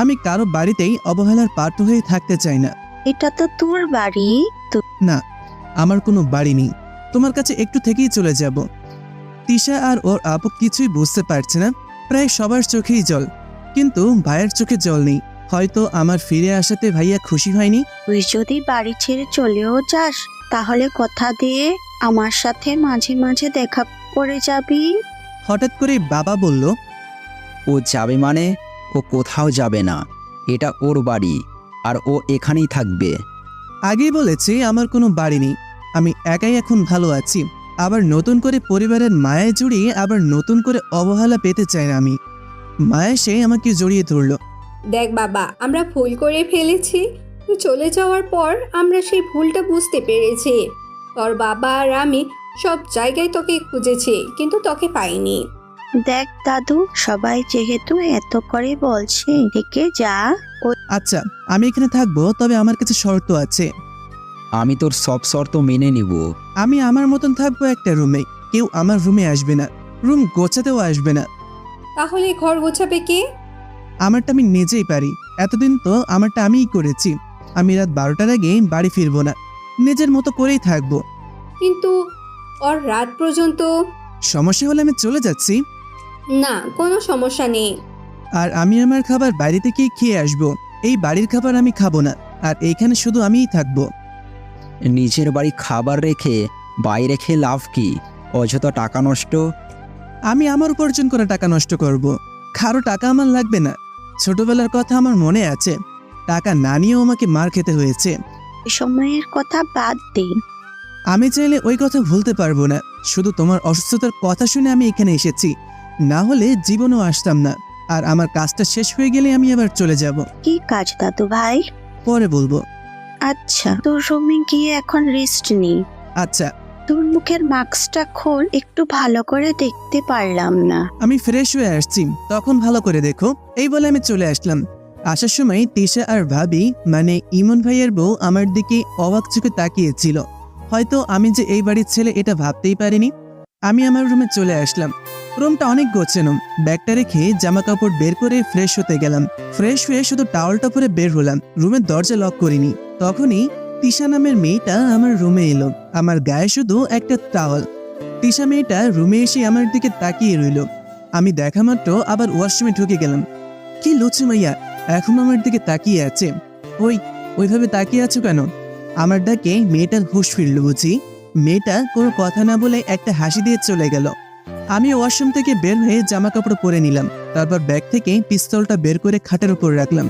আমি কারো বাড়িতেই অবহেলার পাত্র হয়ে থাকতে চাই না। এটা তো তোর বাড়ি। না, আমার কোনো বাড়ি নেই। তোমার কাছে একটু থেকেই চলে যাব। তিশা আর ওর আপু কিছুই বুঝতে পারছে না। প্রায় সবার চোখেই জল, কিন্তু ভাইয়ের চোখে জল নেই। হয়তো আমার ফিরে আসাতে ভাইয়া খুশি হয়নি। তুই যদি বাড়ি ছেড়ে চলেও যাস, তাহলে কথা দিয়ে আমার সাথে মাঝে মাঝে দেখা করে যাবি। হঠাৎ করে বাবা বলল, ও যাবে মানে? ও কোথাও যাবে না, এটা ওর বাড়ি আর ও এখানেই থাকবে। আগেই বলেছি আমার কোনো বাড়ি নেই। আমি একাই এখন ভালো আছি। আবার নতুন করে পরিবারের মায়ায় জড়িয়ে আবার নতুন করে অবহেলা পেতে চাই না আমি। মায়া সে আমাকে জড়িয়ে ধরল। দেখ বাবা, আমরা ভুল করে ফেলেছি। তুই চলে যাওয়ার পর আমরা সেই ভুলটা বুঝতে পেরেছি। তোর বাবা আর আমি সব জায়গায় তোকে খুঁজেছি, কিন্তু তোকে পাইনি। দেখ দাদু, সবাই যেহেতু এত করে বলছে, থেকে যা। আচ্ছা, আমি এখানে থাকবো, তবে আমার কাছে শর্ত আছে। আমি তোর সব শর্ত মেনে নিব। আমি আমার মতন থাকবো একটা রুমে। কেউ আমার রুমে আসবে না, রুম গোছাতেও আসবে না। তাহলে ঘর গোছাবে কে? আমারটা আমি নিজেই পারি। এতদিন তো আমারটা আমিই করেছি। আমি রাত 12টার আগে বাড়ি ফিরবো না, নিজের মতো করেই থাকবো। কিন্তু ওর রাত পর্যন্ত। সমস্যা হলে আমি চলে যাচ্ছি। না, কোনো সমস্যা নেই। আর আমি আমার খাবার বাইরে থেকেই খেয়ে আসবো। এই বাড়ির খাবার আমি খাবো না, আর এইখানে শুধু আমিই থাকবো। নিজের বাড়ি খাবার রেখে বাইরে খেয়ে লাভ কি? অযথা টাকা নষ্ট। আমি আমার উপার্জন করা টাকা নষ্ট করব। কারো টাকা আমার লাগবে না। ছোটবেলার কথা আমার মনে আছে, টাকা না নিয়েও আমাকে মার খেতে হয়েছে। এই সময়ের কথা বাদ দে। আমি চাইলে ওই কথা ভুলতে পারবো না। শুধু তোমার অসুস্থতার কথা শুনে আমি এখানে এসেছি, না হলে জীবনেও আসতাম না। আর আমার কাজটা শেষ হয়ে গেলে আমি আবার চলে যাব। কি কাজ দাদু ভাই? পরে বলবো। আচ্ছা, তোর রুমে গিয়ে এখন রেস্ট নি। আচ্ছা। তোর মুখের মাস্কটা খোল, একটু ভালো করে দেখতে পারলাম না। আমি ফ্রেশ হয়ে আসছি, তখন ভালো করে দেখো। এই বলে আমি চলে আসলাম। আসার সময় তিশা আর ভাবি, মানে ইমন ভাইয়ের বউ, আমার দিকে অবাক চোখে তাকিয়েছিল। হয়তো আমি যে এই বাড়ির ছেলে এটা ভাবতেই পারিনি। আমি আমার রুমে চলে আসলাম। রুমটা অনেক গোছানো। ব্যাগটা রেখে জামা কাপড় বের করে ফ্রেশ হতে গেলাম। ফ্রেশ হয়ে শুধু টাওয়ালটা পরে বের হলাম। রুমের দরজা লক করিনি। তখনই তিশা নামের মেয়েটা আমার রুমে এলো। আমার গায়ে শুধু একটা টাওয়াল। তিশা মেয়েটা রুমে এসে আমার দিকে তাকিয়ে রইল। আমি দেখা মাত্র আবার ওয়াশরুমে ঢুকে গেলাম। কি লুচু মাইয়া, এখন আমার দিকে তাকিয়ে আছে। ওইভাবে তাকিয়ে আছো কেন? আমার ডাকে মেয়েটার হুঁশ ফিরল বুঝি। মেয়েটা কোনো কথা না বলে একটা হাসি দিয়ে চলে গেল। আমি ওয়াশরুম থেকে বের হয়ে জামা কাপড় পরে নিলাম। তারপর ব্যাগ থেকে পিস্তলটা বের করে খাটের উপর রাখলাম।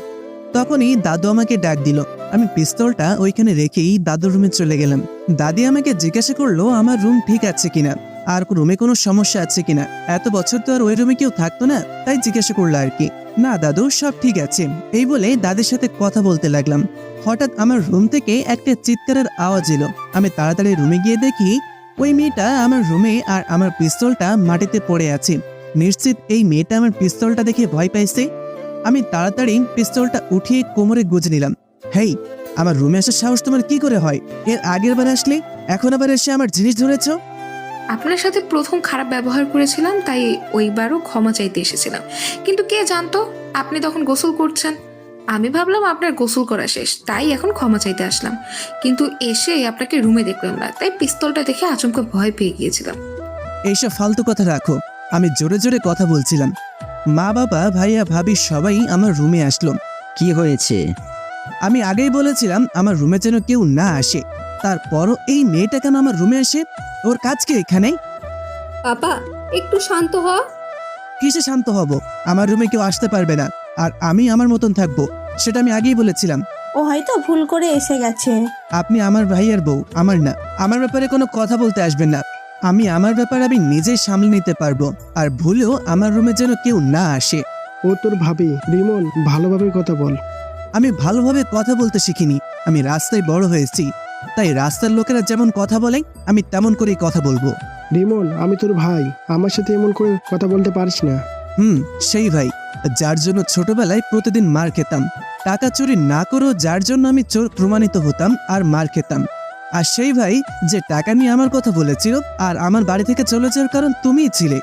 তখনই দাদু আমাকে ডাক দিল। আমি পিস্তলটা ওইখানে রেখেই দাদুর রুমে চলে গেলাম। দাদি আমাকে জিজ্ঞাসা করলো আমার রুম ঠিক আছে কিনা, আর রুমে কোনো সমস্যা আছে কিনা। এত বছর তো আর ওই রুমে কেউ থাকতো না, তাই জিজ্ঞাসা করলো আর কি। না দাদু, সব ঠিক আছে। এই বলে দাদির সাথে কথা বলতে লাগলাম। হঠাৎ আমার রুম থেকে একটা চিৎকারের আওয়াজ এলো। আমি তাড়াতাড়ি রুমে গিয়ে দেখি ওই মেয়েটা আমার রুমে, আর আমার পিস্তলটা মাটিতে পড়ে আছে। নিশ্চিত এই মেয়েটা আমার পিস্তলটা দেখে ভয় পাইছে। আমি তাড়াতাড়ি পিস্তলটা উঠিয়ে কোমরে গুজে নিলাম। হেই, আমার রুমে আসার সাহস তোমার কি করে হয়? এর আগের বার আসলে, এখন আবার এসে আমার জিনিস ধরেছ। আপনার সাথে প্রথম খারাপ ব্যবহার করেছিলাম, তাই ওইবারও ক্ষমা চাইতে এসেছিলাম। কিন্তু কে জানতো আপনি তখন গোসল করছেন। আমি ভাবলাম আপনার গোসল করা শেষ, তাই এখন ক্ষমা চাইতে আসলাম। কিন্তু এসে আপনাকে রুমে দেখলাম না, তাই পিস্তলটা দেখে আচমকা ভয় পেয়ে গিয়েছিলাম। এইসব ফালতু কথা রাখো। আমি জোরে জোরে কথা বলছিলাম। মা বাবা ভাইয়া ভাবি সবাই আমার রুমে আসলো। কি হয়েছে? আমি আগেই বলেছিলাম আমার রুমে যেন কেউ না আসে। তারপরও এই মেয়েটা কেন আমার রুমে আসে? ওর কাজ কি এখানে? বাবা, একটু শান্ত হ। কিসে শান্ত হব? আমার রুমে কেউ আসতে পারবে না, আর আমি আমার মতন থাকবো। সেটা আমি আগেই বলেছিলাম। ও হয়তো ভুল করে এসে গেছে। আপনি আমার ভাইয়ের বউ, আমার না। আমার ব্যাপারে কোনো কথা বলতে আসবেন না। আমি আমার ব্যাপার আমি নিজেই সামলে নিতে পারবো। আর ভুলেও আমার রুমে যেন কেউ না আসে। ও তোর ভাবি রিমন, ভালোভাবে কথা বল। আমি ভালোভাবে কথা বলতে শিখিনি। আমি রাস্তায় বড় হয়েছি, তাই রাস্তার লোকেরা যেমন কথা বলে আমি তেমন করেই কথা বলবো। রিমন, আমি তোর ভাই, আমার সাথে এমন করে কথা বলতে পারিস না। সেই ভাই, যার জন্য ছোটবেলায় প্রতিদিন মার খেতাম। টাকা চুরি না করেও যার জন্য আমি চোর প্রমাণিত হতাম আর মার খেতাম। আর সেই ভাই যে টাকা নিয়ে আমার কথা বলেছিল আর আমার বাড়ি থেকে চলে যাওয়ার কারণ তুমিই ছিলে।